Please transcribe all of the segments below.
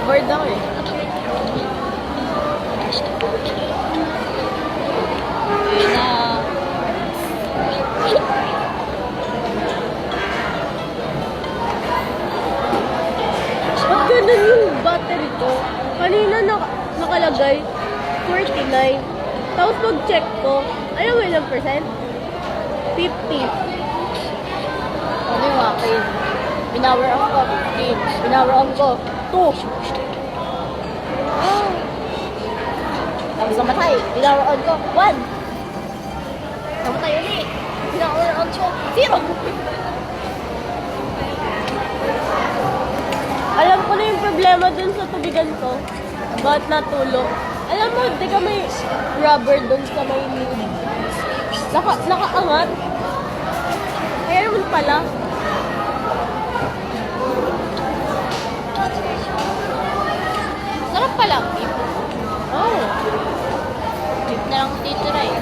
Bored ako eh. Ayun na. Ba't ganun yung battery ko? Kanina nakalagay 49. Tapos pag-check ko, alam mo ilang percent? 50. Ano yung akin? Pinower off ko, 15. Pinower on ko, 2. Oh. Tapos namatay. Pinower on ko, 1. Namatay ulit. Pinower on ko, 0. Alam ko na yung problema dun sa tubigan ko. Bakit natulo? Alam mo, di ka may rubber dun sa may lid. Nakaangat. Kaya naman pala. Sarap pala ang beef. Oh. Beef na lang titira eh.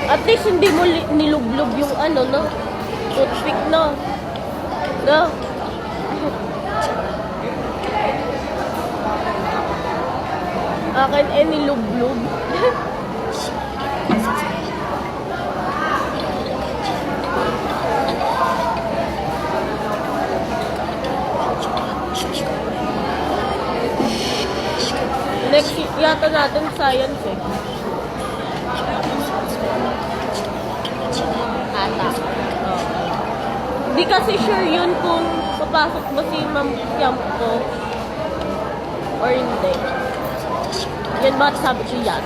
At least hindi mo nilublog yung ano, no? Toothpick, no? No? Akin eh nilublog. Next yata natin science eh. Ata. Di kasi sure yun kung papasok ba si Ma'am Tiampo or hindi. Yan ba sabi ko yan?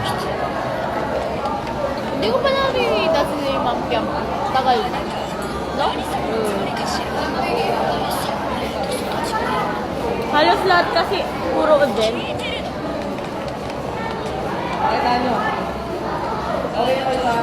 Hindi ko pa nakikita si Ma'am Piam. Tagal na. No? Halos lahat kasi puro event. Pakita nyo. Okay, sa